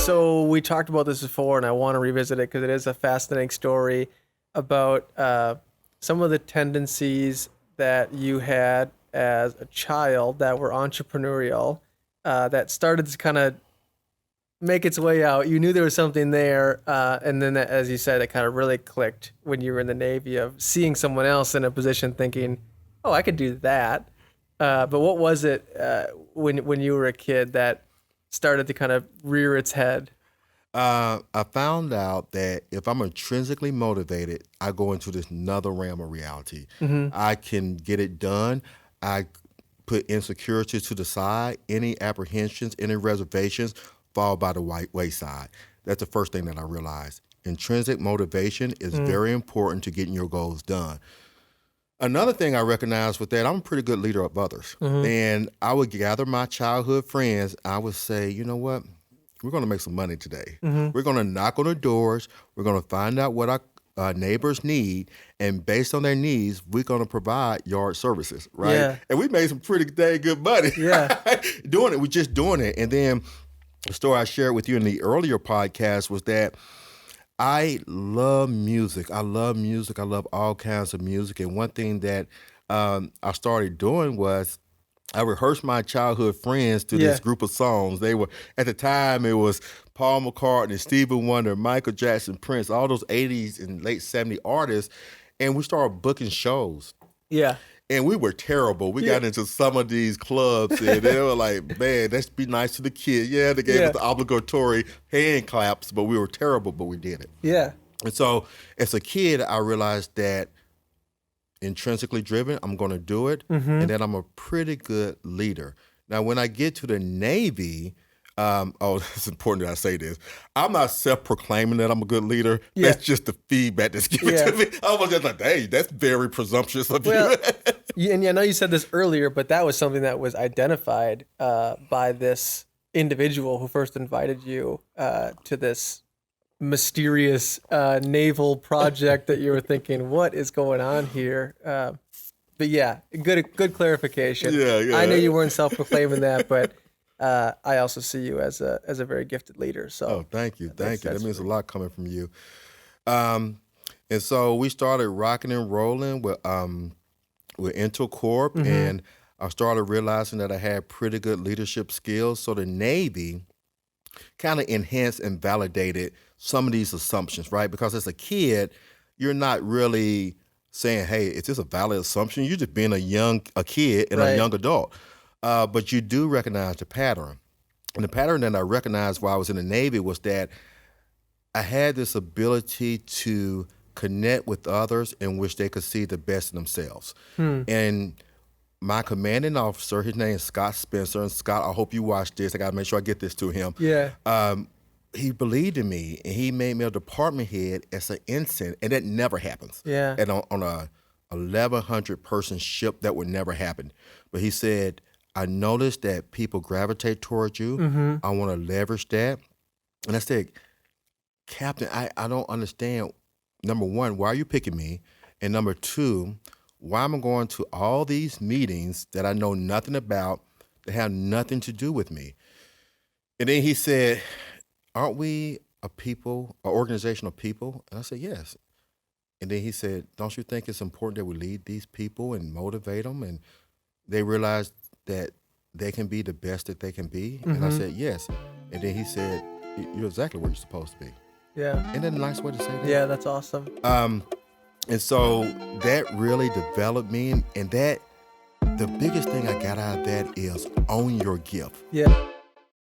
So we talked about this before, and I want to revisit it because it is a fascinating story about some of the tendencies that you had as a child that were entrepreneurial, that started to kind of make its way out. You knew there was something there, and then, as you said, it kind of really clicked when you were in the Navy of seeing someone else in a position thinking, oh, I could do that. But what was it when you were a kid that started to kind of rear its head? I found out that if I'm intrinsically motivated, I go into this another realm of reality. I can get it done. I put insecurity to the side. Any apprehensions, any reservations fall by the wayside. That's the first thing that I realized. Intrinsic motivation is very important to getting your goals done. Another thing I recognized with that, I'm a pretty good leader of others. And I would gather my childhood friends. I would say, you know what? We're going to make some money today. We're going to knock on the doors. We're going to find out what our neighbors need. And based on their needs, we're going to provide yard services, right? Yeah. And we made some pretty dang good money doing it. We're just doing it. And then the story I shared with you in the earlier podcast was that I love music. I love music. I love all kinds of music. And one thing that I started doing was I rehearsed my childhood friends to this group of songs. They were, at the time, it was Paul McCartney, Stevie Wonder, Michael Jackson, Prince, all those 80s and late 70s artists. And we started booking shows. Yeah. And we were terrible. We got into some of these clubs and they were like, man, let's be nice to the kids. Yeah, they gave us the obligatory hand claps, but we were terrible, but we did it. Yeah. And so as a kid, I realized that intrinsically driven, I'm going to do it, and that I'm a pretty good leader. Now, when I get to the Navy, it's important that I say this. I'm not self-proclaiming that I'm a good leader. That's just the feedback that's given to me. I was just like, hey, that's very presumptuous of you. And I know you said this earlier, but that was something that was identified by this individual who first invited you to this mysterious naval project that you were thinking, what is going on here? But yeah, good clarification. Yeah. I know you weren't self-proclaiming that, but I also see you as a very gifted leader. So thank you. That means a lot coming from you. And so we started rocking and rolling with Intercorp, and I started realizing that I had pretty good leadership skills. So the Navy kind of enhanced and validated some of these assumptions, right? Because as a kid, you're not really saying, hey, is this a valid assumption? You're just being a kid and a young adult. But you do recognize the pattern. And the pattern that I recognized while I was in the Navy was that I had this ability to connect with others in which they could see the best in themselves. And my commanding officer, his name is Scott Spencer. And Scott, I hope you watch this. I got to make sure I get this to him. yeah, He believed in me, and he made me a department head as an ensign, and that never happens. Yeah. And on a 1,100-person ship, that would never happen. But he said, I noticed that people gravitate towards you. I want to leverage that. And I said, Captain, I don't understand. Number one, why are you picking me? And number two, why am I going to all these meetings that I know nothing about, that have nothing to do with me? And then he said, aren't we an organization of people? And I said, yes. And then he said, don't you think it's important that we lead these people and motivate them, and they realize that they can be the best that they can be? And I said, yes. And then he said, you're exactly where you're supposed to be. Yeah. Isn't that a nice way to say that? Yeah, that's awesome. And so that really developed me. And that the biggest thing I got out of that is own your gift. Yeah.